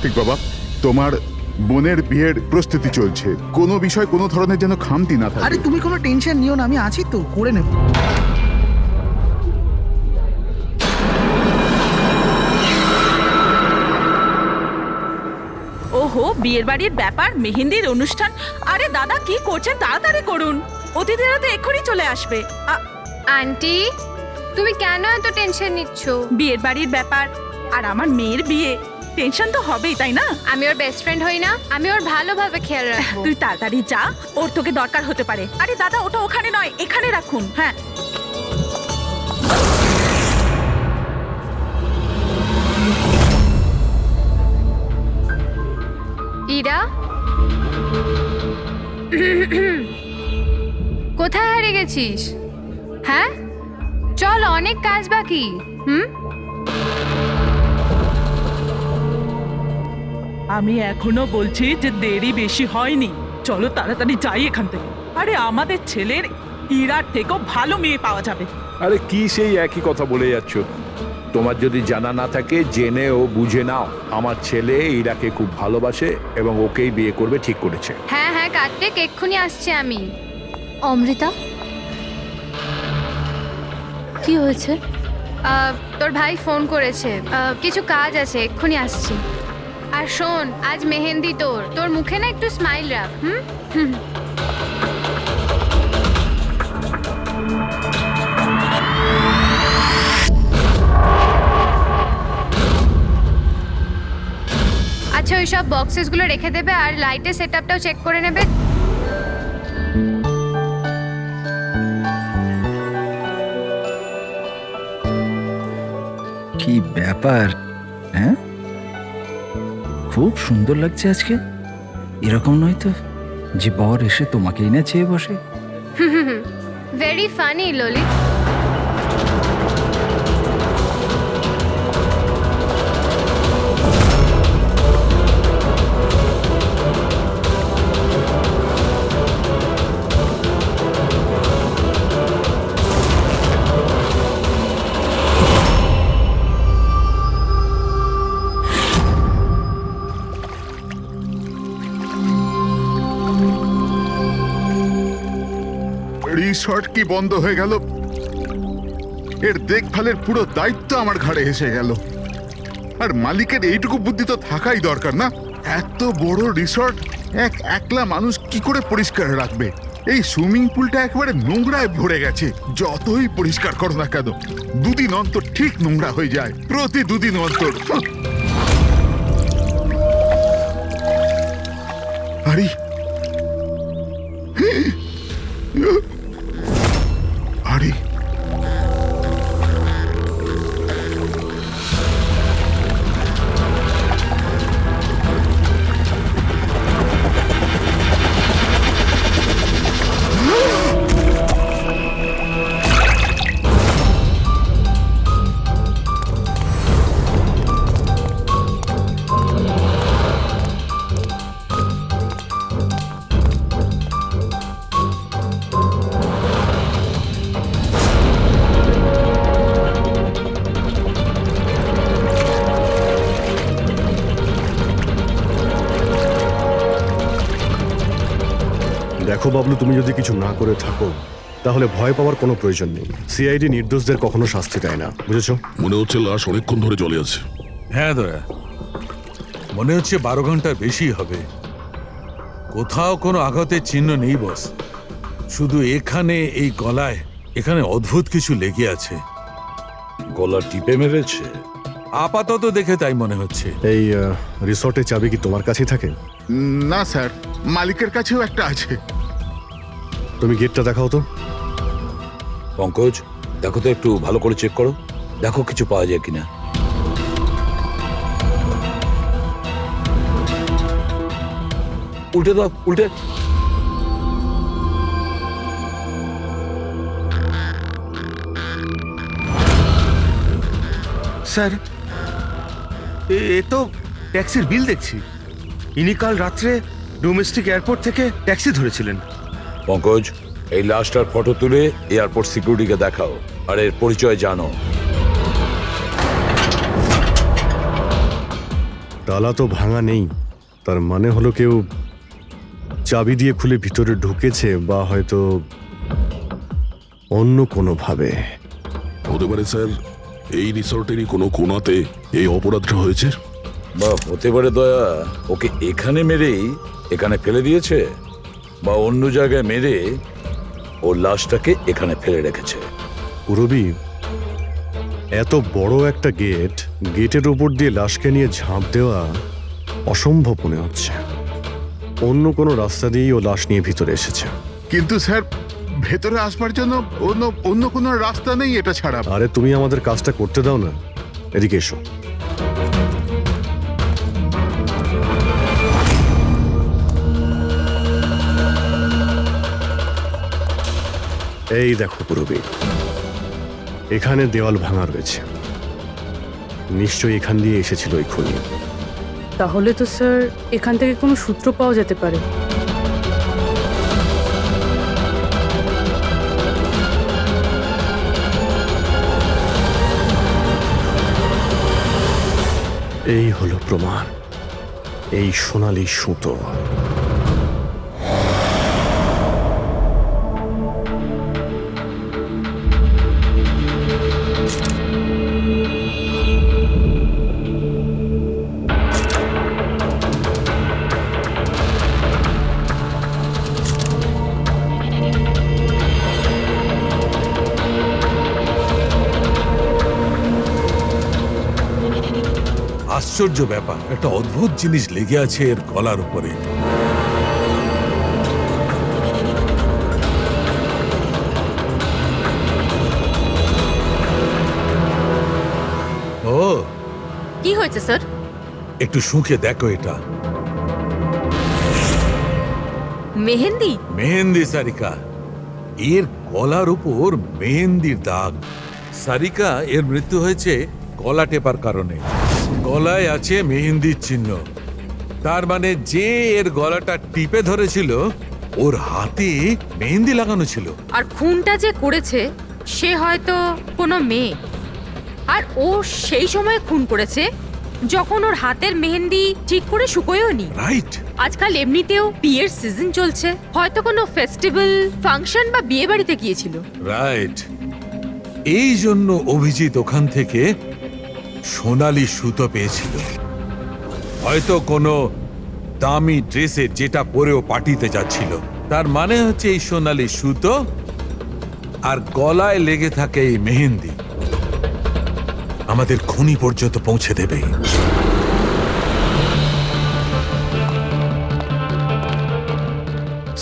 কার্তিক বাবা, তোমার বোনের বিয়ের প্রস্তুতি চলছে, কোনো বিষয় কোনো ধরনের যেন খামতি না থাকে। আরে তুমি কোনো টেনশন নিও না, আমি আছি তো, করে নেব। ওহো, বিয়ের বাড়ির ব্যাপার, মেহেন্দির অনুষ্ঠান। আরে দাদা কি করছেন, তাড়াতাড়ি করুন, অতিথিরা তো এক্ষুনি চলে আসবে। আন্টি, তুমি কেন এত টেনশন নিচ্ছ? বিয়ের বাড়ির ব্যাপার আর আমার মেয়ের বিয়ে, টেনশন তো হবেই, তাই না? আমি ওর বেস্ট ফ্রেন্ড হই না? আমি ওর ভালোভাবে খেয়াল রাখবো। তুই তাড়াতাড়ি যা, ওর তোকে দরকার হতে পারে। আরে দাদা, ওটা ওখানে নয়, এখানে রাখুন। হ্যাঁ, ইরা, কোথায় হারিয়ে গেছিস? হ্যাঁ, চল, অনেক কাজ বাকি। আমি এখনো বলছি যে দেরি বেশি হয়নি, চলো তাড়াতাড়ি যাই এখান থেকে। আরে আমাদের ছেলের ইরার থেকেও ভালো মেয়ে পাওয়া যাবে। আরে কি সেই একই কথা বলে যাচ্ছ? তোমার যদি জানা না থাকে জেনে ও বুঝে নাও, আমার ছেলে ইরাকে খুব ভালোবাসে এবং ওকেই বিয়ে করবে ঠিক করেছে। হ্যাঁ হ্যাঁ কার্তিক, এক্ষুনি আসছি আমি। অমৃতা, কি হয়েছে? তোর ভাই ফোন করেছে, কিছু কাজ আছে, এক্ষুনি আসছি। আর শোন, আজ মেহেন্দি তোর, তোর মুখে না একটু স্মাইল রাখ। হুম। আচ্ছা, ওই সব বক্সেসগুলো রেখে দেবে আর লাইটের সেটআপটাও চেক করে নেবে। কি ব্যাপার? হ্যাঁ, খুব সুন্দর লাগছে আজকে। এরকম নয় তো যে বর এসে তোমাকেই না চেয়ে বসে। Very funny Lalit. রিসর্ট কি বন্ধ হয়ে গেল? এর দেখভালের পুরো দায়িত্ব আমার ঘাড়ে এসে গেল। আর মালিকের এইটুকু বুদ্ধি তো থাকাই দরকার না? এত বড় রিসর্ট একলা মানুষ কি করে পরিষ্কার রাখবে? এই সুইমিং পুলটা একেবারে নোংরায় ভরে গেছে। যতই পরিষ্কার করো না কেন, দুদিন অন্তর ঠিক নোংরা হয়ে যায়, প্রতি দুদিন অন্তর। আরে আরে দেখো বাবলু, তুমি যদি কিছু না করে থাকো তাহলে ভয় পাওয়ার কোনো প্রয়োজন নেই। সিআইডি নির্দোষদের কখনো শাস্তি দেয় না, বুঝেছো? মনে হচ্ছে লাশ অনেকক্ষণ ধরে জলে আছে। হ্যাঁ দয়া, মনে হচ্ছে 12 ঘন্টার বেশি হবে। কোথাও কোনো আঘাতের চিহ্ন নেই বস, শুধু এখানে এই গলায় এখানে অদ্ভুত কিছু লেগে আছে। গলা টিপে মেরেছে? আপাতত দেখে তাই মনে হচ্ছে। এই রিসর্টের চাবি কি তোমার কাছেই থাকে? না স্যার, মালিকের কাছেও একটা আছে। তুমি গেটটা দেখাও তো। পঙ্কজ, দেখো তো, একটু ভালো করে চেক করো, দেখো কিছু পাওয়া যায় কিনা। উল্টে দাও, উল্টে। স্যার, এ তো ট্যাক্সির বিল দেখছি। ইনি কাল রাত্রে ডোমেস্টিক এয়ারপোর্ট থেকে ট্যাক্সি ধরেছিলেন। পঙ্কজ, এই লাশটার ফটো তুলে এয়ারপোর্ট সিকিউরিটিকে দেখাও আর এর পরিচয় জানো। তালা তো ভাঙা নেই, তার মানে হলো কেউ চাবি দিয়ে খুলে ভিতরে ঢুকেছে, বা হয়তো অন্য কোনোভাবে। হতে পারে স্যার এই রিসর্টেরই কোনো কোণাতে এই অপরাধটা হয়েছে। বা হতে পারে দয়া ওকে এখানে মেরেই এখানে ফেলে দিয়েছে, বা অন্য জায়গায় মেরে ওর লাশটাকে এখানে ফেলে রেখেছে। পুরবী, এত বড় একটা গেটের উপর দিয়ে লাশকে নিয়ে ঝাঁপ দেওয়া অসম্ভব মনে হচ্ছে। অন্য কোনো রাস্তা দিয়েই ও লাশ নিয়ে ভিতরে এসেছে। কিন্তু স্যার ভেতরে আসবার জন্য অন্য কোনো রাস্তা নেই এটা ছাড়া। আরে তুমি আমাদের কাজটা করতে দাও না, এদিকে এসো। এই দেখো পুরবী, এখানে দেওয়াল ভাঙা রয়েছে, নিশ্চয়ই এখান দিয়ে এসেছিল এই খুনি। তাহলে তো স্যার এখান থেকে কোনো সূত্র পাওয়া যেতে পারে। এই হলো প্রমাণ, এই সোনালী সুতো। আশ্চর্য ব্যাপার, একটা অদ্ভুত জিনিস লেগে আছে এর গলার উপরে। ও, কি হয়েছে স্যার? একটু শুঁকে দেখো এটা। মেহেন্দি? মেহেন্দি সারিকা, এর গলার উপর মেহেন্দির দাগ। সারিকা, এর মৃত্যু হয়েছে গলা টেপার কারণে। গলায় আছে মেহেন্দির চিহ্ন, তার মানে যে এর গলাটা টিপে ধরেছিল ওর হাতে মেহেন্দি লাগানো ছিল। আর খুনটা যে করেছে সে হয়তো কোনো মেয়ে, আর ও সেই সময় খুন করেছে যখন ওর হাতের মেহেন্দি ঠিক করে শুকোয়ও নি। রাইট। আজকাল এমনিতেও বিয়ের সিজন চলছে, হয়তো কোনো ফেস্টিভ্যাল, ফাংশন বা বিয়ে বাড়িতে গিয়েছিল। রাইট, এই জন্য অভিজিৎ ওখান থেকে সোনালী সুতো পেয়েছিল। হয়তো কোনো দামি ড্রেসে যেটা পরেও পার্টিতে যাচ্ছিল। তার মানে হচ্ছে এই সোনালী সুতো আর গলায় লেগে থাকে এই মেহেন্দি আমাদের খুনি পর্যন্ত পৌঁছে দেবে।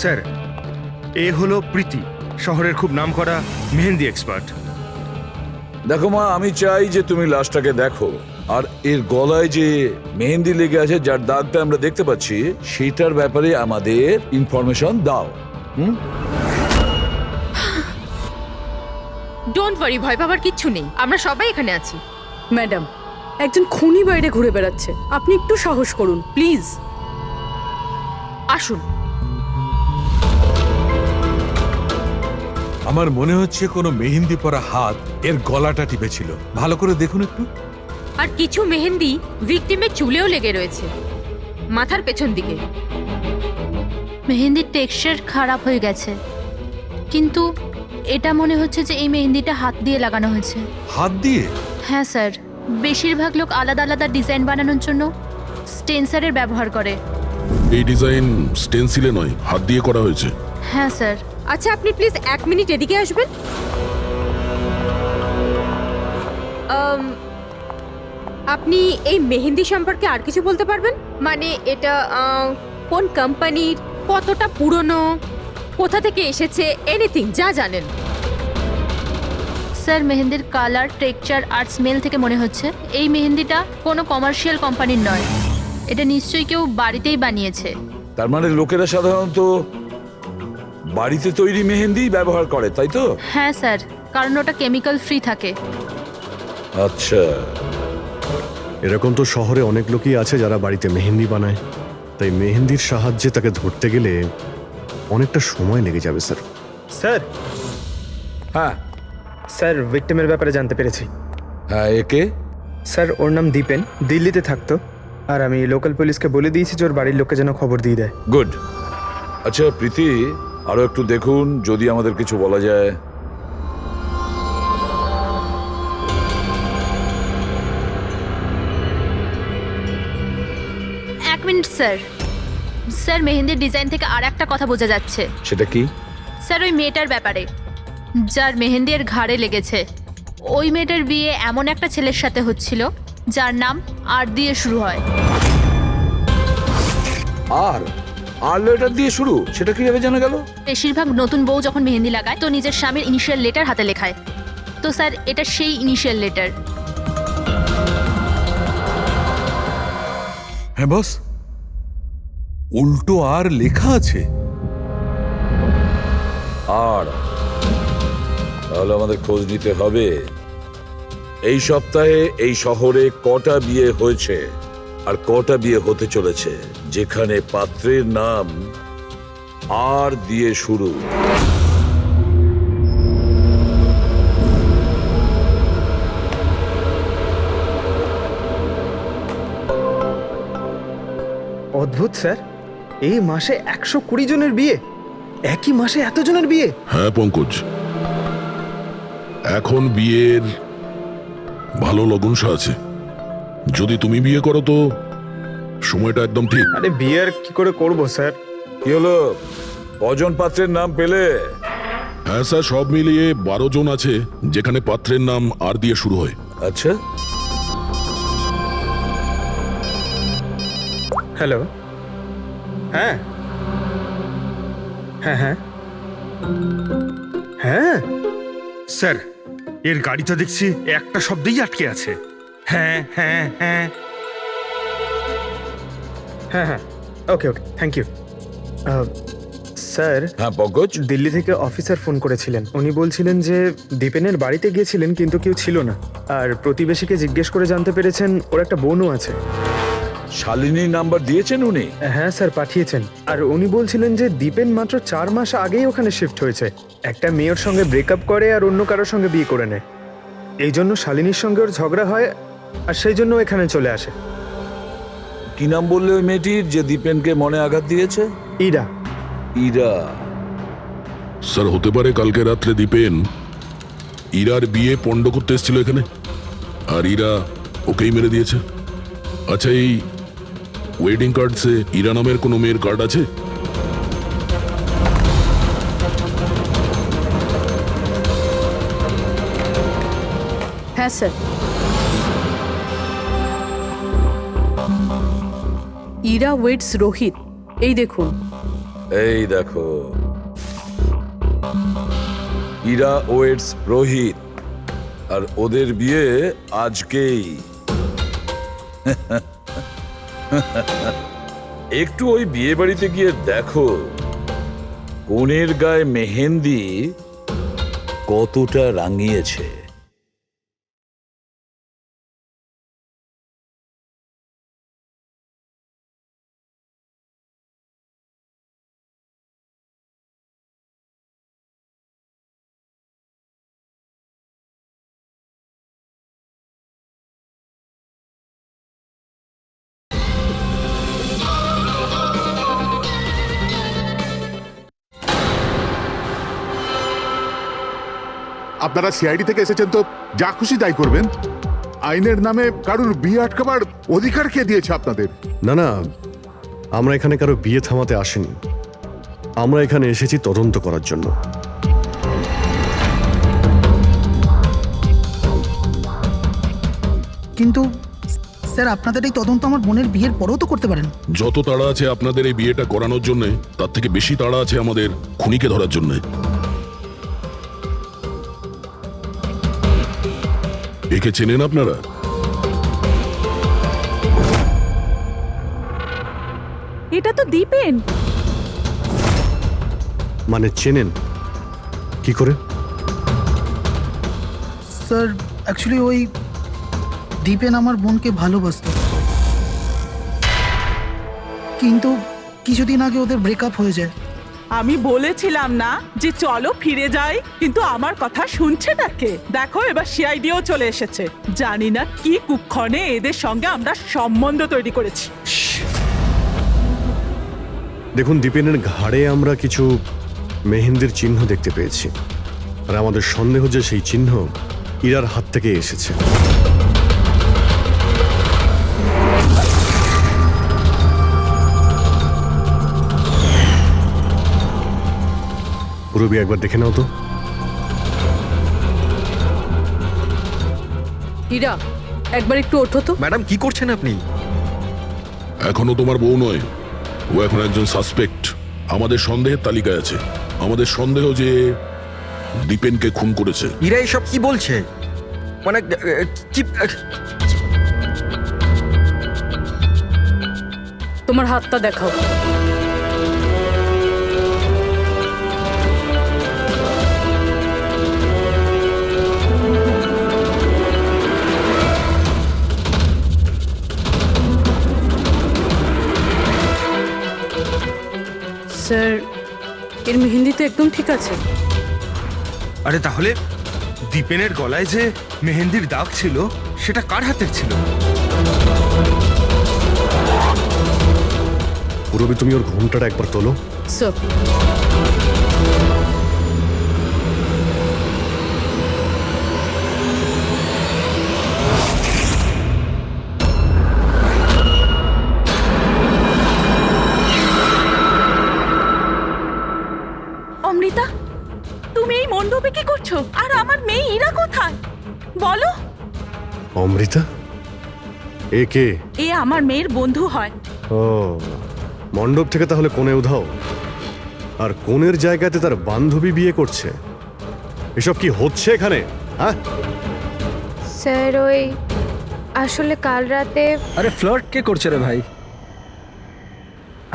স্যার, এ হলো প্রীতি, শহরের খুব নামকরা মেহেন্দি এক্সপার্ট। দেখো মা, আমি চাই যে তুমি লাশটাকে দেখো, আর এর গলায় যে মেহেন্দি লেগে আছে, যার দাগটা আমরা দেখতে পাচ্ছি, সেটার ব্যাপারে আমাদের ইনফরমেশন দাও। ডোন্ট ওয়ারি, ভয় পাওয়ার কিচ্ছু নেই, আমরা সবাই এখানে আছি। ম্যাডাম, একজন খুনি বাইরে ঘুরে বেড়াচ্ছে, আপনি একটু সাহস করুন প্লিজ। আসুন। আমার মনে হচ্ছে কোনো মেহেন্দি পরা হাত এর গলাটা টিপেছিল। ভালো করে দেখুন একটু। আর কিছু মেহেন্দি ভিকটিমের চুলেও লেগে রয়েছে, মাথার পেছন দিকে। মেহেন্দির টেক্সচার খারাপ হয়ে গেছে, কিন্তু এটা মনে হচ্ছে যে এই মেহেন্দিটা হাত দিয়ে লাগানো হয়েছে। হাত দিয়ে? হ্যাঁ স্যার, বেশিরভাগ লোক আলাদা আলাদা ডিজাইন বানানোর জন্য স্টেন্সারের ব্যবহার করে। এই ডিজাইন স্টেনসিলে নয়, হাত দিয়ে করা হয়েছে। হ্যাঁ স্যার। আচ্ছা, আপনি প্লিজ 1 মিনিট এদিকে আসবেন। আপনি এই মেহেন্দি সম্পর্কে আর কিছু বলতে পারবেন? মানে এটা কোন কোম্পানির, কতটা পুরনো, কোথা থেকে এসেছে, এনিথিং যা জানেন। স্যার, মেহেন্দির কালার, টেক্সচার আর স্মেল থেকে মনে হচ্ছে এই মেহেন্দিটা কোনো কমার্শিয়াল কোম্পানির নয়। এটা নিশ্চয়ই কেউ বাড়িতেই বানিয়েছে। তার মানে লোকেরা সাধারণত বাড়িতে তৈরি মেহেন্দি ব্যবহার করে, তাই তো? হ্যাঁ স্যার, কারণ ওটা কেমিক্যাল ফ্রি থাকে। আচ্ছা, এরকম তো শহরে অনেক লোকই আছে যারা বাড়িতে মেহেন্দি বানায়, তাই মেহেন্দির সাহায্যে তাকে ধরতে গেলে অনেকটা সময় লেগে যাবে স্যার। স্যার, হ্যাঁ স্যার ভিক্টিমের ব্যাপারে জানতে পেরেছি। হ্যাঁ, একে? স্যার, ওর নাম দীপেন, দিল্লিতে থাকতো। আর আমি লোকাল পুলিশকে বলে দিয়েছি যে ওর বাড়ির লোককে যেন খবর দিয়ে দেয়। গুড। আচ্ছা প্রীতি, আরো একটু দেখুন যদি আমাদের কিছু বলা যায়। এক মিনিট স্যার। স্যার, মেহেন্দির ডিজাইন থেকে আর একটা কথা বোঝা যাচ্ছে। সেটা কি? স্যার, ওই মেয়েটার ব্যাপারে, যার মেহেন্দির ঘাড়ে লেগেছে, ওই মেয়েটার বিয়ে এমন একটা ছেলের সাথে হচ্ছিল যার নাম আর দিয়ে শুরু হয়। আর আর লেটার দিয়ে শুরু, সেটা কিভাবে জানা গেল? বেশিরভাগ নতুন বউ যখন মেহেন্দি লাগায় তো নিজের স্বামীর ইনিশিয়াল লেটার হাতে লেখায়। তো স্যার, এটা সেই ইনিশিয়াল লেটার। হ্যাঁ বস, উল্টো আর লেখা আছে। আর তাহলে আমাদের খোঁজ নিতে হবে এই সপ্তাহে এই শহরে কটা বিয়ে হয়েছে আর কটা বিয়ে হতে চলেছে যেখানে পাত্রের নাম আর দিয়ে শুরু। অদ্ভুত স্যার, এই মাসে 120 জনের বিয়ে, একই মাসে এতজনের বিয়ে। হ্যাঁ পঙ্কজ, এখন বিয়ের ভালো লগ্নসা আছে। যদি তুমি বিয়ে করো তো সময়টা একদম ঠিক। আরে বিয়ে আর কি করে করব স্যার? কি হলো, কজন পাত্রের নাম পেলে? হ্যাঁ স্যার, সব মিলিয়ে 12 জন আছে যেখানে পাত্রের নাম আর দিয়ে শুরু হয়। আচ্ছা, হ্যালো, হ্যাঁ হ্যাঁ হ্যাঁ হ্যাঁ স্যার, এর গাড়িটা দেখছি একটা শব্দেই আটকে আছে। হ্যাঁ হ্যাঁ হ্যাঁ হ্যাঁ হ্যাঁ, ওকে ওকে, থ্যাংক ইউ। স্যার, হ্যাঁ পঙ্কজ। দিল্লি থেকে অফিসার ফোন করেছিলেন। উনি বলছিলেন যে দীপেনের বাড়িতে গিয়েছিলেন কিন্তু কেউ ছিল না, আর প্রতিবেশীকে জিজ্ঞেস করে জানতে পেরেছেন ওর একটা বোনও আছে। শালিনীর নাম্বার দিয়েছেন উনি? হ্যাঁ স্যার, পাঠিয়েছেন। আর উনি বলছিলেন যে দীপেন মাত্র 4 মাস আগেই ওখানে শিফট হয়েছে। একটা মেয়ের সঙ্গে ব্রেকআপ করে আর অন্য কারোর সঙ্গে বিয়ে করে নেয়। এই জন্য শালিনীর সঙ্গে ওর ঝগড়া হয় আর সেই জন্য এখানে চলে আসে। কি নাম বললে ওই মেয়েটির যে দীপেনকে মনে আঘাত দিয়েছে? ইরা। ইরা? স্যার, হতে পারে কালকে রাত্রে দীপেন ইরার বিয়ে পণ্ড করতে এসেছিল এখানে, আর ইরা ওকেই মেরে দিয়েছে। আচ্ছা, এই ওয়েডিং কার্ডসে ইরা নামের কোনো মেয়ের কার্ড আছে? হ্যাঁ স্যার, ইরা ওয়েটস রোহিত, এই দেখুন। এই দেখো, ইরা ওয়েটস রোহিত, আর ওদের বিয়ে আজকেই। একটু ওই বিয়ে বাড়িতে গিয়ে দেখো কনের গায়ে মেহেন্দি কতটা রাঙিয়েছে। আপনারা সিআইডি থেকে এসেছেন তো যা খুশি তাই করবেন। আইনের নামে কারুর বিয়ে আটকাবার অধিকার কে দিয়েছে আপনাদের? না না, আমরা এখানে কারো বিয়ে থামাতে আসিনি। আমরা এখানে এসেছি তদন্ত করার জন্য। কিন্তু স্যার, আপনাদের এই তদন্ত আমার বোনের বিয়ের পরেও তো করতে পারেন। যত তাড়া আছে আপনাদের এই বিয়েটা করানোর জন্য, তার থেকে বেশি তাড়া আছে আমাদের খুনিকে ধরার জন্য। একে চেনেন আপনারা? এটা তো দীপেন। মানে চেনেন কি করে? স্যার, অ্যাকচুয়ালি ওই দীপেন আমার বোনকে ভালোবাসত, কিন্তু কিছুদিন আগে ওদের ব্রেকআপ হয়ে যায়। আমি বলেছিলাম না যে চলো ফিরে যাই, কিন্তু আমার কথা শুনছে না কে? দেখো এবার সিআইডিও চলে এসেছে। জানি না কি কুক্ষণে এদের সঙ্গে আমরা সম্বন্ধ তৈরি করেছি। দেখুন, দীপেনের ঘাড়ে আমরা কিছু মেহেন্দির চিহ্ন দেখতে পেয়েছি, আর আমাদের সন্দেহ যে সেই চিহ্ন ইরার হাত থেকে এসেছে। পুরবি একবার দেখে নাও তো। ইরা, একবার একটু ওঠো তো। ম্যাডাম কি করছেন আপনি? এখনো তোমার বউ নয়, ও এখন একজন সাসপেক্ট। আমাদের সন্দেহের তালিকায় আছে। আমাদের সন্দেহ যে দীপেনকে খুন করেছে। ইরা এসব কি বলছে? মানে কি? তোমার হাতটা দেখাও। স্যার, এর মেহেন্দি তো একদম ঠিক আছে। আরে তাহলে দীপেনের গলায় যে মেহেন্দির দাগ ছিল সেটা কার হাতের ছিল? পুরবি, তুমি ওর ঘুমটাটা একবার তোলো। স্যার, অমৃতা, তুমি এই মণ্ডপে কি করছো? আর আমার মেয়ে ইরা কোথায় বলো? অমৃতা? এ কে? এ আমার মেয়ের বন্ধু হয়। ও, মণ্ডপ থেকে তাহলে কোণে উধাও, আর কোণের জায়গাতে তার বান্ধবী বিয়ে করছে। এসব কি হচ্ছে এখানে? হ্যাঁ, স্যার ওই আসলে কাল রাতে আরে ফ্লার্ট কে করছে রে ভাই?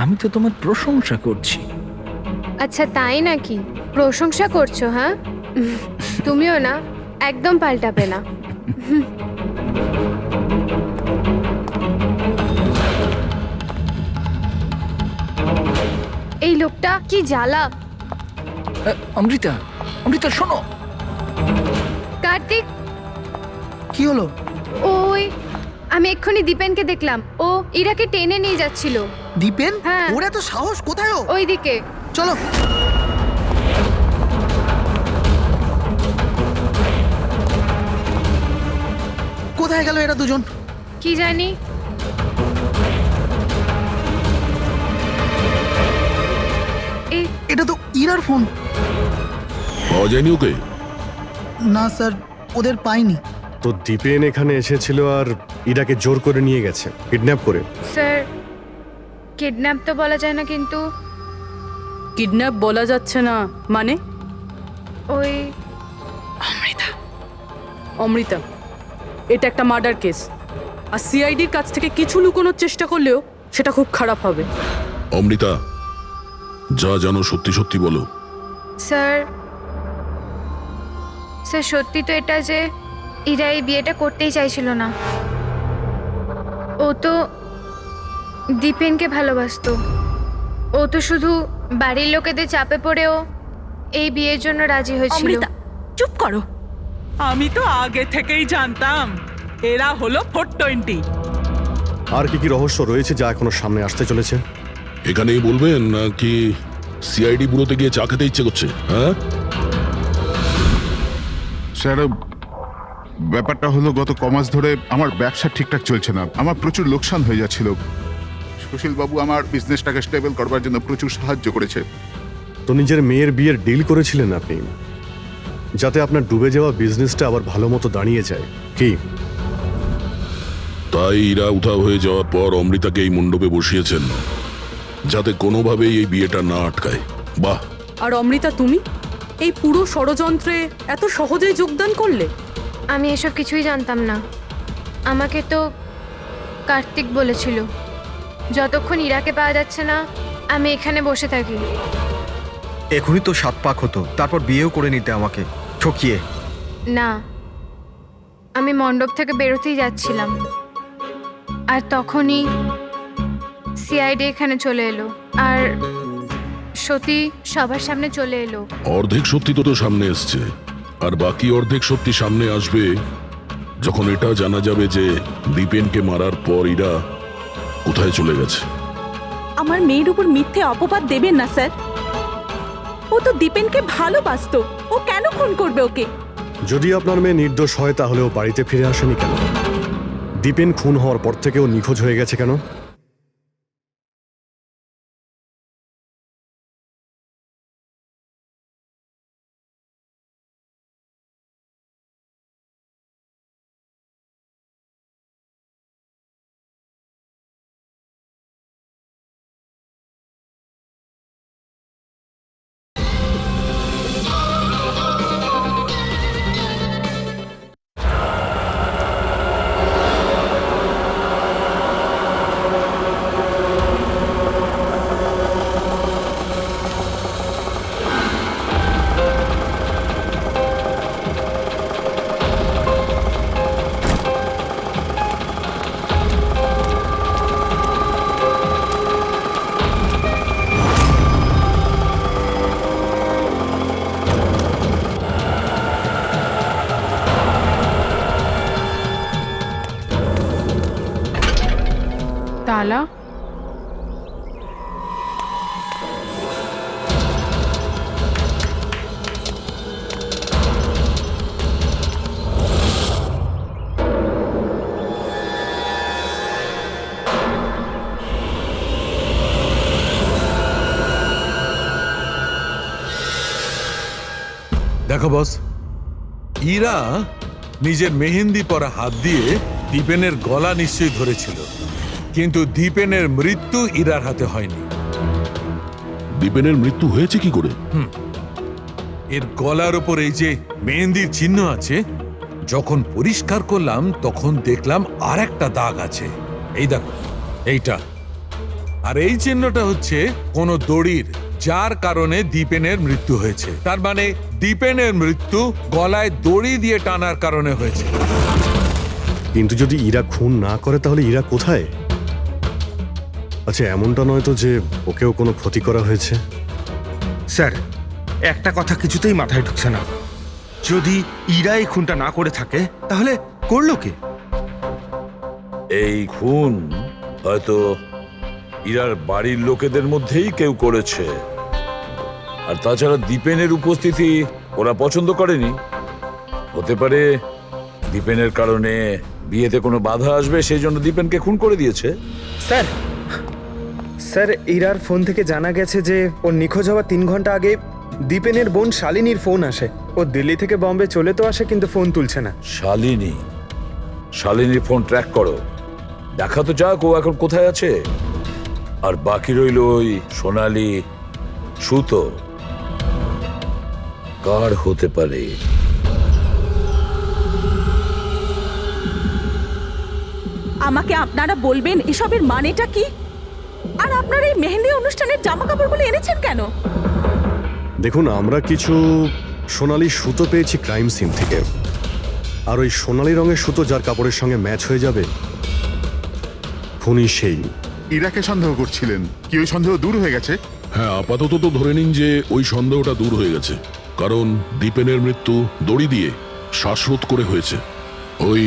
আমি তো তোমার প্রশংসা করছি। আচ্ছা তাই নাকি? প্রশংসা করছো? হ্যাঁ, তুমিও না একদম পাল্টাবে না। এই লোকটা কি জ্বালা। অমৃতা, অমৃতা শোনো। কার্তিক, কি হলো? ওই আমি এক্ষুনি দীপেনকে দেখলাম, ও ইরাকে টেনে নিয়ে যাচ্ছিল। দীপেন? হ্যাঁ। ওর এত সাহস কোথায়? ও ওইদিকে চলো। কোথায় গেল এরা দুজন? কি জানি। এটা তো ইরার ফোন। পাওয়া যায়নি ওকে? না স্যার, ওদের পাইনি। তো দীপেন এখানে এসেছিল আর ইরাকে জোর করে নিয়ে গেছে, কিডন্যাপ করে। স্যার, কিডন্যাপ তো বলা যায় না, কিন্তু কিডন্যাপ বলা যাচ্ছে না মানে? ওই অমৃতা, এটা একটা মার্ডার কেস, আর সিআইডির কাছ থেকে কিছু লুকোনোর চেষ্টা করলেও সেটা খুব খারাপ হবে। অমৃতা, যা জানো সত্যি সত্যি বলো। স্যার, স্যার সত্যি তো এটা যে ইরা এই বিয়েটা করতেই চাইছিল না। ও তো দীপেনকে ভালোবাসতো। ও তো শুধু বাড়ির লোকেদের চাপে পড়েও এই বিয়ের জন্য রাজি হয়েছিল। অমৃতা চুপ করো। আমি তো আগে থেকেই জানতাম এরা হলো 420। আর কি কি রহস্য রয়েছে যা এখনো সামনে আসতে চলেছে? এখানেই বলবেন নাকি সিআইডি ব্যুরোতে গিয়ে চা খেতে ইচ্ছে করছে? হ্যাঁ স্যার, ব্যাপারটা হলো গত কমাস ধরে আমার ব্যবসা ঠিকঠাক চলছে না। আমার প্রচুর লোকসান হয়ে যাচ্ছিল। সুশীল বাবু আমার বিজনেসটাকে স্টেবল করবার জন্য প্রচুর সাহায্য করেছে। তো নিজের মেয়ের বিয়ের ডিল করেছিলেন আপনি, যাতে আপনার ডুবে যাওয়া বিজনেসটা আবার ভালো মতো দাঁড়িয়ে যায়, কি? তাই ইরা উধাও হয়ে যাওয়ার পর অমৃতাকে এই মণ্ডপে বসিয়েছেন, যাতে কোনোভাবেই এই বিয়েটা না আটকায়। বাহ। আর অমৃতা, তুমি এই পুরো ষড়যন্ত্রে এত সহজেই যোগদান করলে? আমি এসব কিছুই জানতাম না। আমাকে তো কার্তিক বলেছিল যতক্ষণ ইরাকে পাওয়া যাচ্ছে না আমি এখানে বসে থাকি। এখনই তো 7 পাক হতো, তারপর বিয়েও করে নিতে আমাকে ঠকিয়ে। না, আমি মণ্ডপ থেকে বেরোতেই যাচ্ছিলাম, আর তখনই সিআইডি এখানে চলে এলো। আর সত্যি সবার সামনে চলে এলো। অর্ধেক সত্যি তো সামনে এসছে, আর বাকি অর্ধেক সত্যি সামনে আসবে যখন এটা জানা যাবে যে দীপেনকে মারার পর ইরা কোথায় চলে গেছে। আমার মেয়ের উপর মিথ্যে অপবাদ দেবেন না স্যার। ও তো দীপেনকে ভালোবাসতো, ও কেন খুন করবে ওকে? যদি আপনার মেয়ে নির্দোষ হয় তাহলে ও বাড়িতে ফিরে আসেনি কেন? দীপেন খুন হওয়ার পর থেকে ও নিখোঁজ হয়ে গেছে কেন? তালা? দেখো বস, ইরা নিজের মেহেন্দি পরা হাত দিয়ে দীপেনের গলা নিশ্চয়ই ধরেছিল, কিন্তু দীপেনের মৃত্যু ইরার হাতে হয়নি। দীপেনের মৃত্যু হয়েছে কি করে? এর গলার ওপর এই যে মেহেন্দির চিহ্ন আছে, যখন পরিষ্কার করলাম তখন দেখলাম আর একটা দাগ আছে। এই দেখো, এইটা। আর এই চিহ্নটা হচ্ছে কোনো দড়ির, যার কারণে দীপেনের মৃত্যু হয়েছে। তার মানে দীপেনের মৃত্যু গলায় দড়ি দিয়ে টানার কারণে হয়েছে। কিন্তু যদি ইরা খুন না করে তাহলে ইরা কোথায়? আচ্ছা, এমনটা নয় তো যে ওকেও কোনো ক্ষতি করা হয়েছে? স্যার, একটা কথা কিছুতেই মাথায় ঢুকছে না। যদি ইরা এই খুনটা না করে থাকে তাহলে করলো কে? এই খুন হয়তো ইরার বাড়ির লোকেদের মধ্যেই কেউ করেছে। আর তাছাড়া দীপেনের উপস্থিতি ওরা পছন্দ করেনি। হতে পারে দীপেনের কারণে বিয়েতে কোনো বাধা আসবে, সেই জন্য দীপেনকে খুন করে দিয়েছে। স্যার, স্যার, ইরার ফোন থেকে জানা গেছে যে ওর নিখোঁজ হওয়ার 3 ঘন্টা আগে দীপেনের বোন শালিনীর ফোন আসে। ও দিল্লি থেকে বম্বে চলে তো আসে, কিন্তু ফোন তুলছে না। শালিনীর ফোন ট্র্যাক করো, দেখা তো যাক ও এখন কোথায় আছে। আর বাকি রইল ওই সোনালি সুতো, কার হতে পারে? আমাকে আপনারা বলবেন এসবের মানেটা কি? আর আপনারা এই মেহেন্দি অনুষ্ঠানের জামা কাপড়গুলো এনেছেন কেন? দেখুন, আমরা কিছু সোনালি সুতো পেয়েছি ক্রাইম সিন থেকে। আর ওই সোনালি রঙের সুতো যার কাপড়ের সঙ্গে ম্যাচ হয়ে যাবে, খুনি সেই। ইরাকে সন্দেহ করছিলেন, কি ওই সন্দেহ দূর হয়ে গেছে? হ্যাঁ, আপাতত তো ধরে নিন যে ওই সন্দেহটা দূর হয়ে গেছে, কারণ দীপেনের মৃত্যু দড়ি দিয়ে শ্বাসরোধ করে হয়েছে, ওই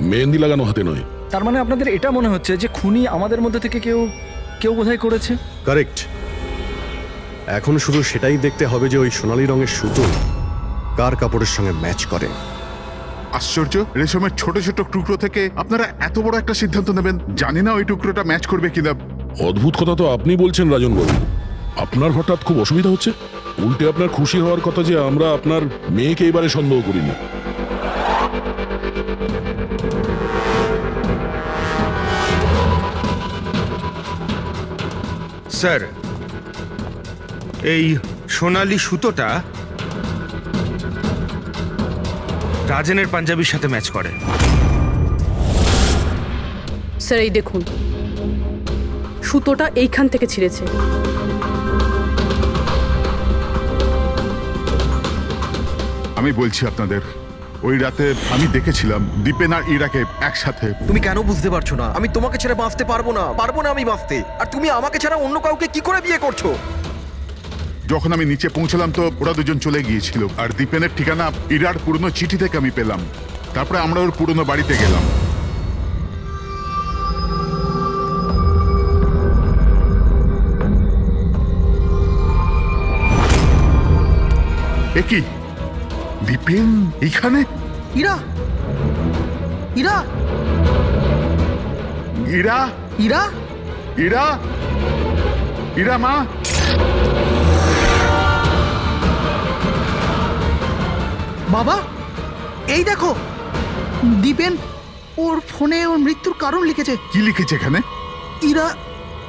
মেহেন্দি লাগানো হাতে নয়। তার মানে আপনাদের এটা মনে হচ্ছে যে খুনি আমাদের মধ্যে থেকে কেউ বোধহয় করেছে? কারেক্ট। এখন শুধু সেটাই দেখতে হবে যে ওই সোনালি রঙের সুতো কার কাপড়ের সঙ্গে ম্যাচ করে। আশ্চর্য, রেশমের ছোট ছোট টুকরো থেকে আপনারা এত বড় একটা সিদ্ধান্ত নেবেন। জানি না ওই টুকরোটা ম্যাচ করবে কিনা। অদ্ভুত কথা তো আপনি বলছেন রাজনবাবু। আপনার হঠাৎ খুব অসুবিধা হচ্ছে? উল্টে আপনার খুশি হওয়ার কথা যে আমরা আপনার মেয়েকে এবারে সন্দেহ করিনি। স্যার, এই সোনালি সুতোটা রাজেনের পাঞ্জাবির সাথে ম্যাচ করে। স্যার, এই দেখুন, সুতোটা এইখান থেকে ছিঁড়েছে। আমি বলছি আপনাদের, ওই রাতে আমি দেখেছিলাম দীপেন আর ইরাকে একসাথে। তুমি কেন বুঝতে পারছো না? আমি তোমাকে ছেড়ে বাঁচতে পারবো না আমি বাঁচতে। আর তুমি আমাকে ছাড়া অন্য কাউকে কি করে বিয়ে করছো? যখন আমি নিচে পৌঁছলাম তো ওরা দুজন চলে গিয়েছিল, আর দীপেনের ঠিকানা ইরার পুরনো চিঠি থেকে আমি পেলাম। তারপরে আমরা ওর পুরনো বাড়িতে গেলাম। এ কি, দীপেন এখানে? ইরা ইরা ইরা, ইরা ইরা, ইরা মা। বাবা, এই দেখো দীপেন ওর ফোনে ওর মৃত্যুর কারণ লিখেছে। কি লিখেছে এখানে? ইরা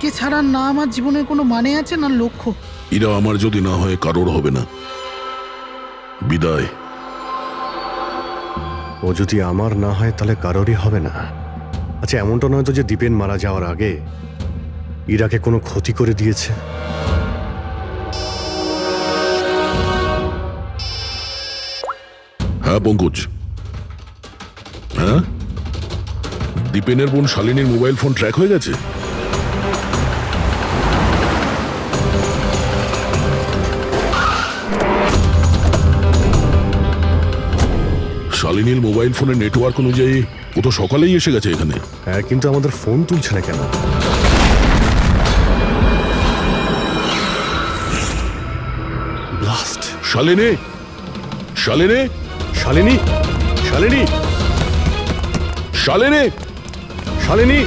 কে ছাড়া না আমার জীবনের কোনো মানে আছে না লক্ষ্য। ইরা আমার যদি না হয় কারোর হবে না। বিদায়। ও যদি আমার না হয় তাহলে কারোরই হবে না। আচ্ছা, এমনটা নয় তো যে দীপেন মারা যাওয়ার আগে ইরাকে কোনো ক্ষতি করে দিয়েছে? হ্যাঁ পঙ্কজ, হ্যাঁ দীপেনের বোন শালিনীর মোবাইল ফোন ট্র্যাক হয়ে গেছে। শালিনীর মোবাইল ফোনের নেটওয়ার্ক অনুযায়ী ও তো সকালেই এসে গেছে এখানে। হ্যাঁ, কিন্তু আমাদের ফোন তুলছে না কেন? ব্লাস্ট। শালিনী, শালিনী, শালিনী, শালিনী, শালিনী, শালিনী।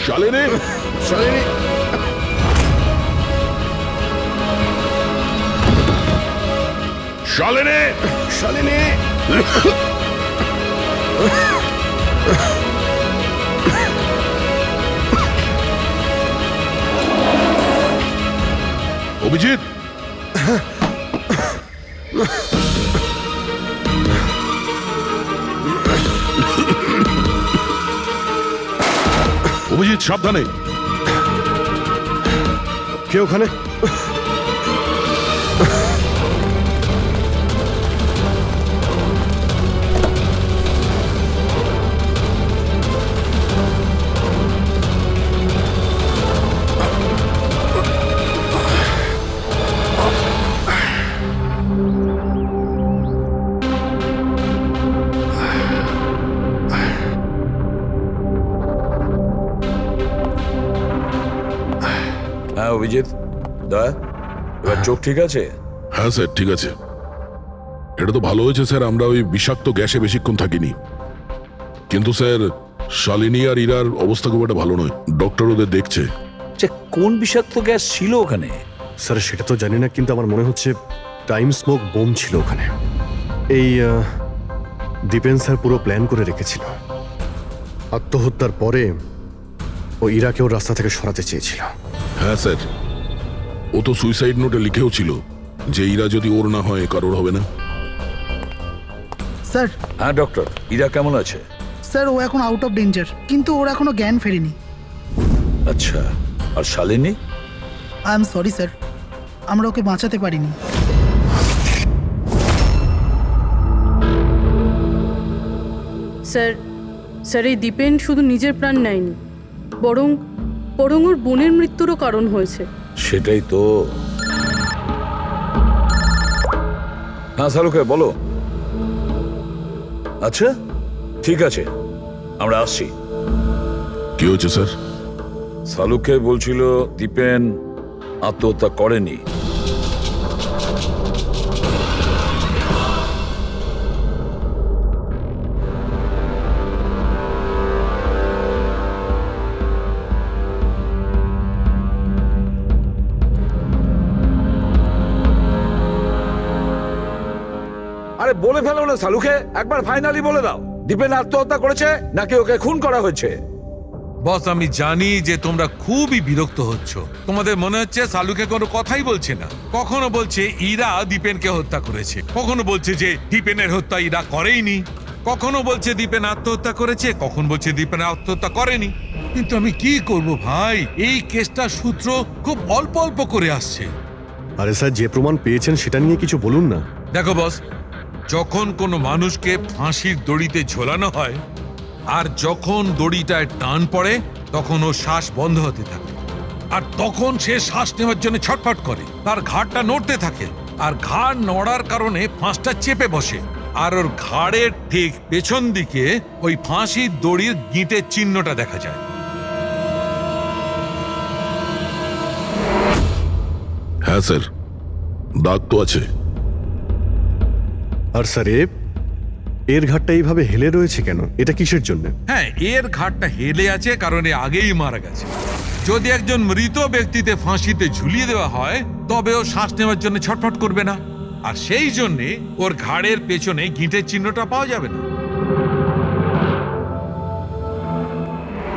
শালিনী, শালিনী, শালিনী, শালিনী। অভিজিৎ, অভিজিৎ সাবধানে। কে ওখানে? হ্যাঁ অভিজিৎ, দয়া এবার চোখ ঠিক আছে? হ্যাঁ স্যার, ঠিক আছে। এটা তো ভালো হয়েছে স্যার, আমরা ওই বিষাক্ত গ্যাসে বেশিক্ষণ থাকিনি। কিন্তু স্যার, শালিনী আর ইরার অবস্থা খুব একটা ভালো নয়। ডক্টর ওদের দেখছে। কোন বিষাক্ত গ্যাস ছিল ওখানে? স্যার সেটা তো জানি না, কিন্তু আমার মনে হচ্ছে টাইম স্মোক বোম ছিল ওখানে। এই দীপেন স্যার পুরো প্ল্যান করে রেখেছিল। আত্মহত্যার পরে ও ইরাকে ওর রাস্তা থেকে সরাতে চেয়েছিল। হ্যাঁ স্যার, ও তো সুইসাইড নোটে লিখেও ছিল যে ইরা যদি ওর না হয় কারোর হবে না। স্যার। হ্যাঁ ডক্টর, ইরা কেমন আছে? স্যার ও এখন আউট অফ ডেঞ্জার, কিন্তু ওর এখনো জ্ঞান ফেরেনি। আচ্ছা, আর Shalini? I am sorry sir, আমরা ওকে বাঁচাতে পারিনি। স্যার, স্যার এই দীপেন শুধু নিজের প্রাণ নেয়নি, বরং ওর বোনের মৃত্যুরও কারণ হয়েছে। সেটাই তো। হ্যাঁ শালুকে বলো। আচ্ছা ঠিক আছে, আমরা আসছি। কি হয়েছে স্যার? শালুকে বলছিল দীপেন আত্মহত্যা করেনি। আরে বলে ফেলো না শালুকে, একবার ফাইনালি বলে দাও, দীপেন আত্মহত্যা করেছে নাকি ওকে খুন করা হয়েছে? বস, আমি জানি যে তোমরা খুবই বিরক্ত হচ্ছ। তোমাদের মনে হচ্ছে শালুকে কোনো কথাই বলছে না। কখনো বলছে ইরা দীপেনকে হত্যা করেছে, কখনো বলছে যে দীপেনের হত্যা ইরা করেইনি, কখনো বলছে দীপেন আত্মহত্যা করেছে, কখন বলছে দীপেন আত্মহত্যা করেনি। কিন্তু আমি কি করব ভাই, এই কেসটা সূত্র খুব অল্প অল্প করে আসছে। আরে স্যার, যে প্রমাণ পেয়েছেন সেটা নিয়ে কিছু বলুন না। দেখো বস, যখন কোনো মানুষকে ফাঁসির দড়িতে ঝোলানো হয় আর যখন দড়িটায় টান পড়ে তখন ওর শ্বাস বন্ধ হতে থাকে, আর তখন সে শ্বাস নেওয়ার জন্য ছটফট করে, তার ঘাড়টা নড়তে থাকে, আর ঘাড় নড়ার কারণে ফাঁসটা চেপে বসে, আর ওর ঘাড়ের ঠিক পেছন দিকে ওই ফাঁসির দড়ির গিঁটের চিহ্নটা দেখা যায়। হ্যাঁ স্যার, দাগ তো আছে। আর স্যার এর ঘাটটা এইভাবে হেলে রয়েছে কেন? এটা কিসের জন্য? হ্যাঁ, এর ঘাড়টা হেলে আছে কারণ এ আগেই মারা গেছে। যদি একজন মৃত ব্যক্তিতে ফাঁসিতে ঝুলিয়ে দেওয়া হয় তবে ও শ্বাস নেওয়ার জন্য ছটফট করবে না, আর সেই জন্যে ওর ঘাড়ের পেছনে গিঁটের চিহ্নটা পাওয়া যাবে না।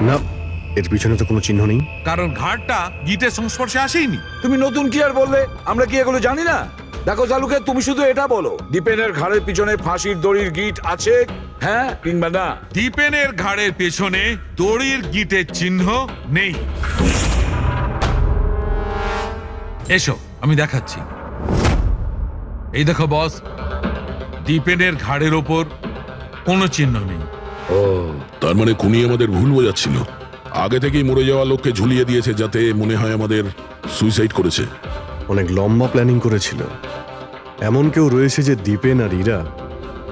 না, এর পিছনে তো কোনো চিহ্ন নেই। কারণ ঘাড়টা গিঁটের সংস্পর্শে আসেইনি। তুমি নতুন কি আর বললে? আমরা কি এগুলো জানি না? দেখো চালুকে, তুমি শুধু এটা বলো, দীপেনের ঘাড়ের পিছনে ফাঁসির দড়ির গিঁট আছে, হ্যাঁ কিংবা না? দীপেনের ঘাড়ের পেছনে দড়ির গিঁটের চিহ্ন নেই। এসো আমি দেখাচ্ছি। এই দেখো বস, দীপেনের ঘাড়ের ওপর কোনো চিহ্ন নেই। ও, তার মানে খুনি আমাদের ভুল বোঝাচ্ছিল। আগে থেকেই মরে যাওয়া লোককে ঝুলিয়ে দিয়েছে যাতে মনে হয় আমাদের সুইসাইড করেছে। অনেক লম্বা প্ল্যানিং করেছিল। এমন কেউ রয়েছে যে দীপেন আর ইরা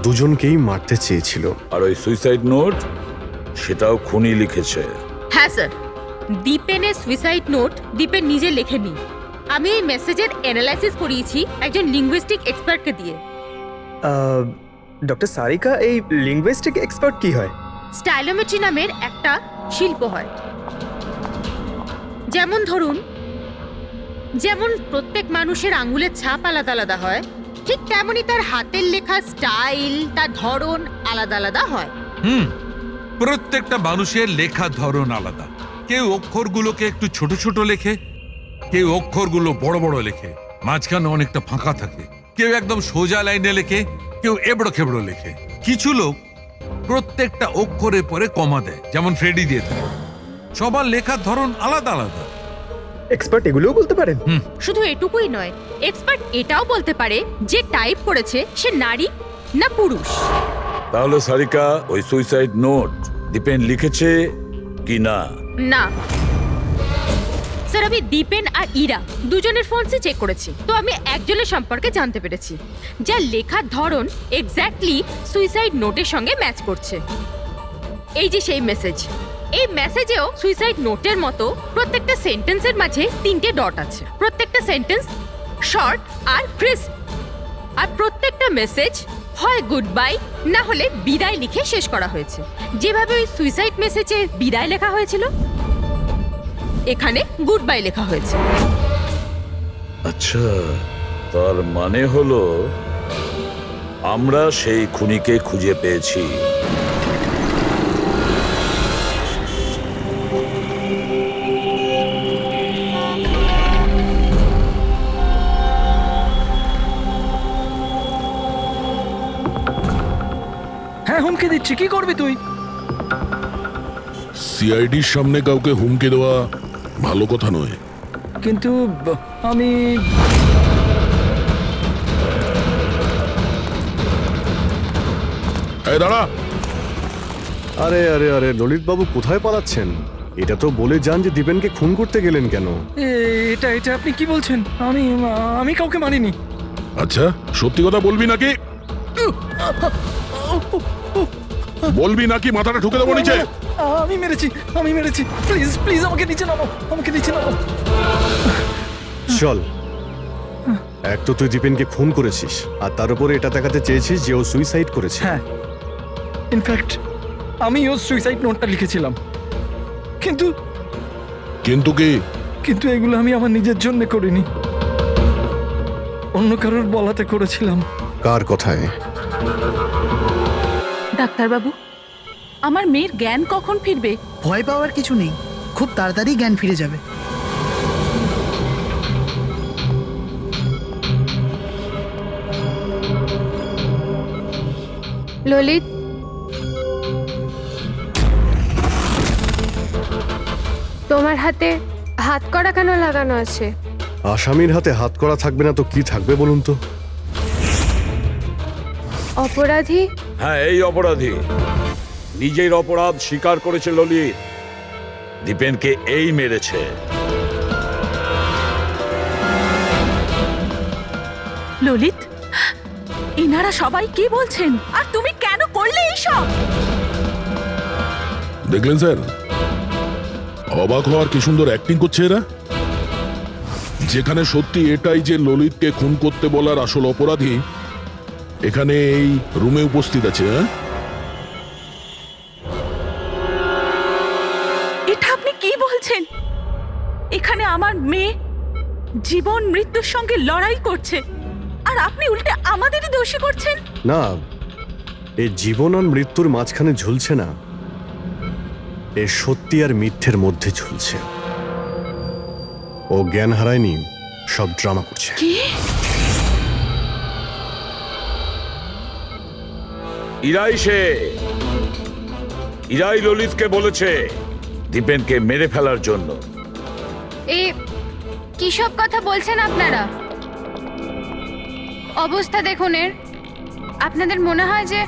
দুজনকেই মারতে চেয়েছিল। আর ওই সুইসাইড নোট, সেটাও খুনি লিখেছে। হ্যাঁ স্যার, দীপেনের সুইসাইড নোট দীপেন নিজে লেখেনি। আমি এই মেসেজের অ্যানালাইসিস করিয়েছি একজন লিঙ্গুইস্টিক এক্সপার্টকে দিয়ে। ডক্টর সারিকা, এই লিঙ্গুইস্টিক এক্সপার্ট কি হয়? স্টাইলোমেট্রি নামের একটা শিল্প হয়। যেমন ধরুন, যেমন প্রত্যেক মানুষের আঙ্গুলের ছাপ আলাদা আলাদা হয়, ঠিক তেমনই তার হাতের লেখা স্টাইল, তার ধরন আলাদা আলাদা হয়। প্রত্যেকটা মানুষের লেখার ধরন আলাদা। কেউ অক্ষরগুলোকে একটু ছোট ছোট লেখে, কেউ অক্ষরগুলো বড় বড় লেখে, মাঝখানে অনেকটা ফাঁকা থাকে, কেউ একদম সোজা লাইনে লেখে, কেউ এবড়ো খেবড়ো লেখে। কিছু লোক প্রত্যেকটা অক্ষরের পরে কমা দেয়, যেমন ফ্রেডি দিয়ে থাকে। সবার লেখার ধরন আলাদা আলাদা। এক্সপার্ট এগুলোও বলতে পারেন? শুধু এটুকুই নয়, এক্সপার্ট এটাও বলতে পারে যে টাইপ করেছে সে নারী না পুরুষ। তাহলে সারিকা, ওই সুইসাইড নোট দীপেন লিখেছে কি না? না স্যার, আমি দীপেন আর ইরা দুজনের ফোনসে চেক করেছি, তো আমি একজনের সম্পর্কে জানতে পেরেছি যার লেখার ধরন এক্স্যাক্টলি সুইসাইড নোটের সঙ্গে ম্যাচ করছে। এই যে সেই মেসেজ, এই মেসেজেও সুইসাইড নোটের মতো প্রত্যেকটা সেন্টেন্সের মাঝে 3টে ডট আছে। প্রত্যেকটা সেন্টেন্স শর্ট আর ক্রিস্প, আর প্রত্যেকটা মেসেজ হয় গুড বাই না হলে বিদায় লিখে শেষ করা হয়েছে। যেভাবে ওই সুইসাইড মেসেজে বিদায় লেখা হয়েছিল, এখানে গুড বাই লেখা হয়েছে। আচ্ছা, তার মানে হলো আমরা সেই খুনিকে খুঁজে পেয়েছি। হ্যাঁ, হুমকি দিচ্ছি, কি করবি তুই? সিআইডির সামনে কাউকে হুমকি দেওয়া ভালো কথা নয়। কিন্তু আমি এই দাঁড়া! আরে আরে আরে, ললিত বাবু কোথায় পালাচ্ছেন? এটা তো বলে যান যে দীপেনকে খুন করতে গেলেন কেন? এটা এটা আপনি কি বলছেন? আমি কাউকে মারিনি। আচ্ছা, সত্যি কথা বলবি নাকি? বলবি নাকি মাথাটা ঠুকে দেবো নিচে? আমি মেরেছি। প্লিজ প্লিজ আমাকে নিচে নামো, চল, এক তো তুই দীপেনকে খুন করেছিস, আর তার উপরে এটা দেখাতে চেয়েছিস যে ও সুইসাইড করেছে। হ্যাঁ, ইনফ্যাক্ট আমি ওর সুইসাইড নোটটা লিখেছিলাম, কিন্তু কি? কিন্তু এগুলো আমি আমার নিজের জন্য করিনি, অন্য কারোর বলাতে করেছিলাম। কার কথায়? ডাক্তারবাবু, আমার মেয়ের জ্ঞান কখন ফিরবে? ভয় পাওয়ার কিছু নেই, খুব তাড়াতাড়ি জ্ঞান ফিরে যাবে। ললিত, তোমার হাতে হাত করা কেন লাগানো আছে? আসামির হাতে হাত করা থাকবে না তো কি থাকবে বলুন তো? অপরাধী? হ্যাঁ, এই অপরাধী নিজের অপরাধ স্বীকার করেছে ললিত। দীপেনকে এই মেরেছে। ললিত, ইনারা সবাই কি বলছেন আর তুমি কেন করলে এইসব? দেখলেন স্যার, অবাক হওয়ার কি সুন্দর অ্যাক্টিং করছে এরা। যেখানে সত্যি এটাই যে ললিতকে খুন করতে বলার আসল অপরাধী এখানে এই রুমে উপস্থিত আছে। হ্যাঁ, এটা আপনি কি বলছেন? এখানে আমার মেয়ে জীবন মৃত্যুর সঙ্গে লড়াই করছে আর আপনি উল্টে আমাদেরই দোষী করছেন। না, এই জীবন আর মৃত্যুর মাঝখানে ঝুলছে না, এ সত্যি আর মিথ্যের মধ্যে ঝুলছে। ও জ্ঞান হারায়নি, সব ড্রামা করছে। কি? ইরাই ললিতকে বলেছে দীপেনকে মেরে ফেলার জন্য। এই কি সব কথা বলছেন আপনারা? অবস্থা দেখুন এর। আপনাদের মনে হয় যে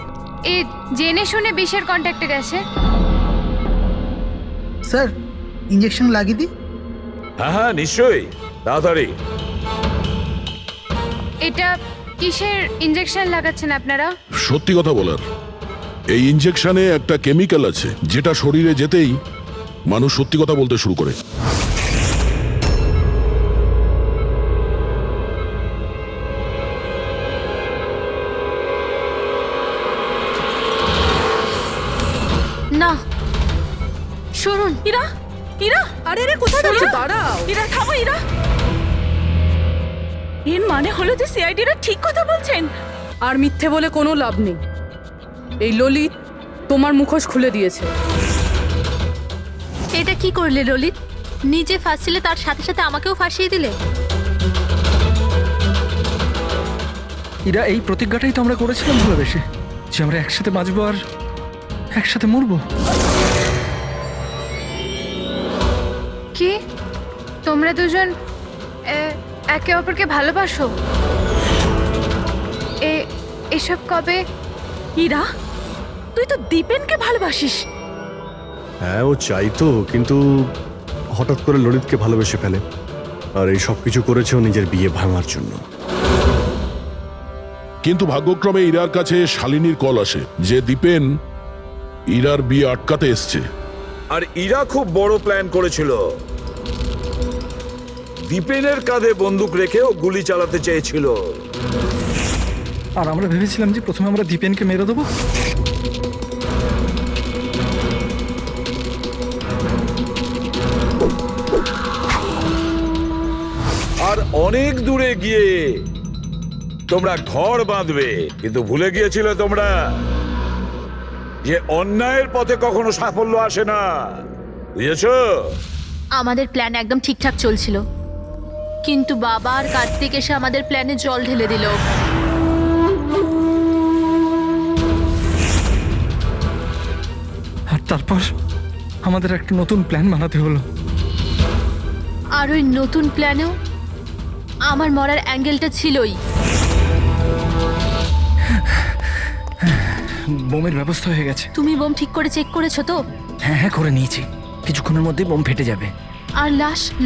এ জেনে শুনে বিষের কন্ট্যাক্টে গেছে? স্যার, ইঞ্জেকশন লাগিয়ে দিই? হ্যাঁ হ্যাঁ, নিশ্চয়ই, তাড়াতাড়ি। এটা কিসের ইঞ্জেকশন লাগাচ্ছেন আপনারা? সত্যি কথা বলার, এই ইনজেকশনে একটা কেমিক্যাল আছে যেটা শরীরে যেতেই মানুষ সত্যি কথা বলতে শুরু করে। না, শুনুন। ইরা, ইরা, আরে রে, কোথায় যাচ্ছে? দাঁড়াও। ইরা থামো, ইরা। এর মানে হলো যে সিআইডিরা ঠিক কথা বলছেন। আর মিথ্যে বলে কোনো লাভ নেই। এই ললিত তোমার মুখোশ খুলে দিয়েছে। এটা কি করলে ললিত? নিজে ফাঁসছিলে, তার সাথে সাথে আমাকেও ফাঁসিয়ে দিলে। এরা এই প্রতিজ্ঞাটাই তো আমরা করেছিলাম ভালোবেসে, যে আমরা একসাথে বাঁচবো আর একসাথে মরবো। কি তোমরা দুজন একে অপরকে ভালোবাসো? এসব কবে? ইরা, তুই তো দীপেনকে ভালোবাসিস। হ্যাঁ, ও চাইতো, কিন্তু হঠাৎ করে ললিতকে ভালোবেসে ফেলে। আর এই সব কিছু করেছে ও নিজের বিয়ে ভাঙার জন্য। কিন্তু ভাগ্যক্রমে ইরার কাছে শালিনীর কল আসে যে দীপেন ইরার বিয়ে আটকাতে এসছে। আর ইরা খুব বড় প্ল্যান করেছিল। দীপেনের কাঁধে বন্দুক রেখে ও গুলি চালাতে চেয়েছিল। আর আমরা ভেবেছিলাম যে প্রথমে আমরা দীপেনকে মেরে দেবো। আর অনেক দূরে গিয়ে তোমরা ঘর বাঁধবে, কিন্তু ভুলে গিয়েছিলে তোমরা যে অন্যায়ের পথে কখনো সাফল্য আসে না। বুঝেছো? আমাদের প্ল্যান একদম ঠিকঠাক চলছিল, কিন্তু বাবা আর কার্তিক এসে আমাদের প্ল্যানে জল ঢেলে দিল। আর তারপর আমাদের একটা নতুন প্ল্যান বানাতে হলো। আর ওই নতুন প্ল্যানেও আমার মরার অ্যাঙ্গেলটা ছিলই। বোমের ব্যবস্থা হয়ে গেছে। তুমি বোম ঠিক করে চেক করেছো তো? হ্যাঁ হ্যাঁ, করে নিয়েছি। কিছুক্ষণের মধ্যে বোম ফেটে যাবে। আর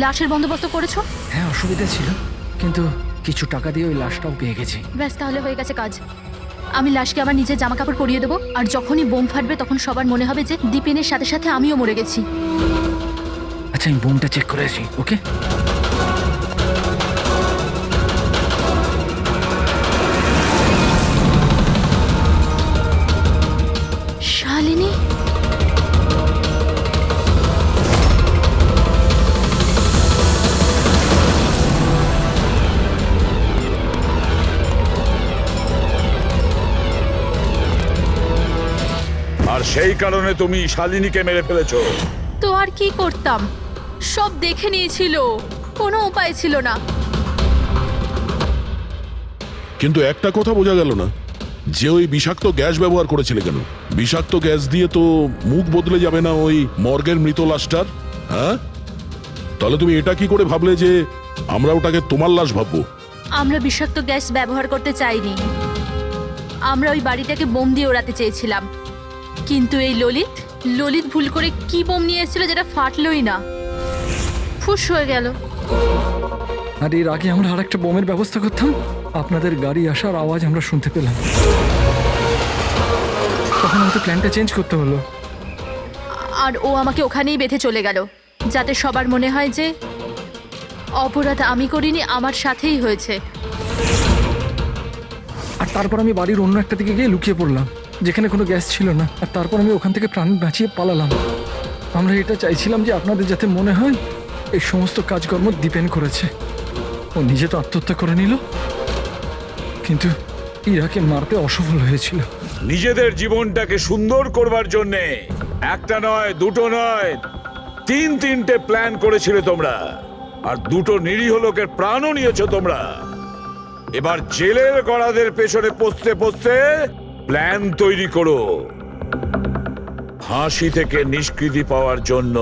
লাশের বন্দোবস্ত করেছো? হ্যাঁ, অসুবিধা ছিল, কিন্তু কিছু টাকা দিয়ে ওই লাশটাও পেয়ে গেছি। ব্যাস, তাহলে হয়ে গেছে কাজ। আমি লাশকে আমার নিজের জামা কাপড় পরিয়ে দেবো, আর যখনই বোম ফাটবে তখন সবার মনে হবে যে দীপেনের সাথে সাথে আমিও মরে গেছি। আচ্ছা, আমি বোমটা চেক করে আসি। ওকে? শালিনী, আর সেই কারণে তুমি শালিনীকে মেরে ফেলেছো। তো আর কি করতাম? সব দেখে নিয়েছিল, কোনো উপায় ছিল না। কিন্তু একটা কথা বোঝা গেল না, যে ওই বিষাক্ত গ্যাস ব্যবহার করেছিলে কেন? বিষাক্ত গ্যাস দিয়ে তো মুখ বদলে যাবে না ওই মর্গের মৃত লাশটার? হ্যাঁ, তাহলে তুমি এটা কি করে ভাবলে যে আমরা ওটাকে তোমার লাশ ভাববো? আমরা বিষাক্ত গ্যাস ব্যবহার করতে চাইনি। আমরা ওই বাড়িটাকে বোম দিয়ে ওড়াতে চেয়েছিলাম, কিন্তু এই ললিত ভুল করে কি বোম নিয়ে এসেছিল যেটা ফাটলোই না, ফুস হয়ে গেল। আর এর আগে আমরা আর একটা বোমের ব্যবস্থা করতাম, আপনাদের গাড়ি আসার আওয়াজ আমরা শুনতে পেলাম, তখন আমাদের প্ল্যানটা চেঞ্জ করতে হলো। আর ও আমাকে ওখানেই বেঁধে চলে গেল, যাতে সবার মনে হয় যে অপরাধ আমি করিনি, আমার সাথেই হয়েছে। আর তারপর আমি বাড়ির অন্য একটা দিকে গিয়ে লুকিয়ে পড়লাম, যেখানে কোনো গ্যাস ছিল না। আর তারপর আমি ওখান থেকে প্রাণ বাঁচিয়ে পালালাম। আমরা এটা চাইছিলাম যে আপনাদের যাতে মনে হয় এই সমস্ত কাজকর্ম দীপেন করেছে। ও নিজে তো আত্মহত্যা করে নিল, কিন্তু ইরাকে মারতে অসফল হয়েছিল। নিজেদের জীবনটাকে সুন্দর করবার জন্যে একটা নয়, দুটো নয়, তিনটে প্ল্যান করেছিলে তোমরা, আর দুটো নিরীহ লোকের প্রাণও নিয়েছো তোমরা। এবার জেলের গড়াদের পেছনে পৌঁছতে পৌঁছতে প্ল্যান তৈরি করো ফাঁসি থেকে নিষ্কৃতি পাওয়ার জন্য।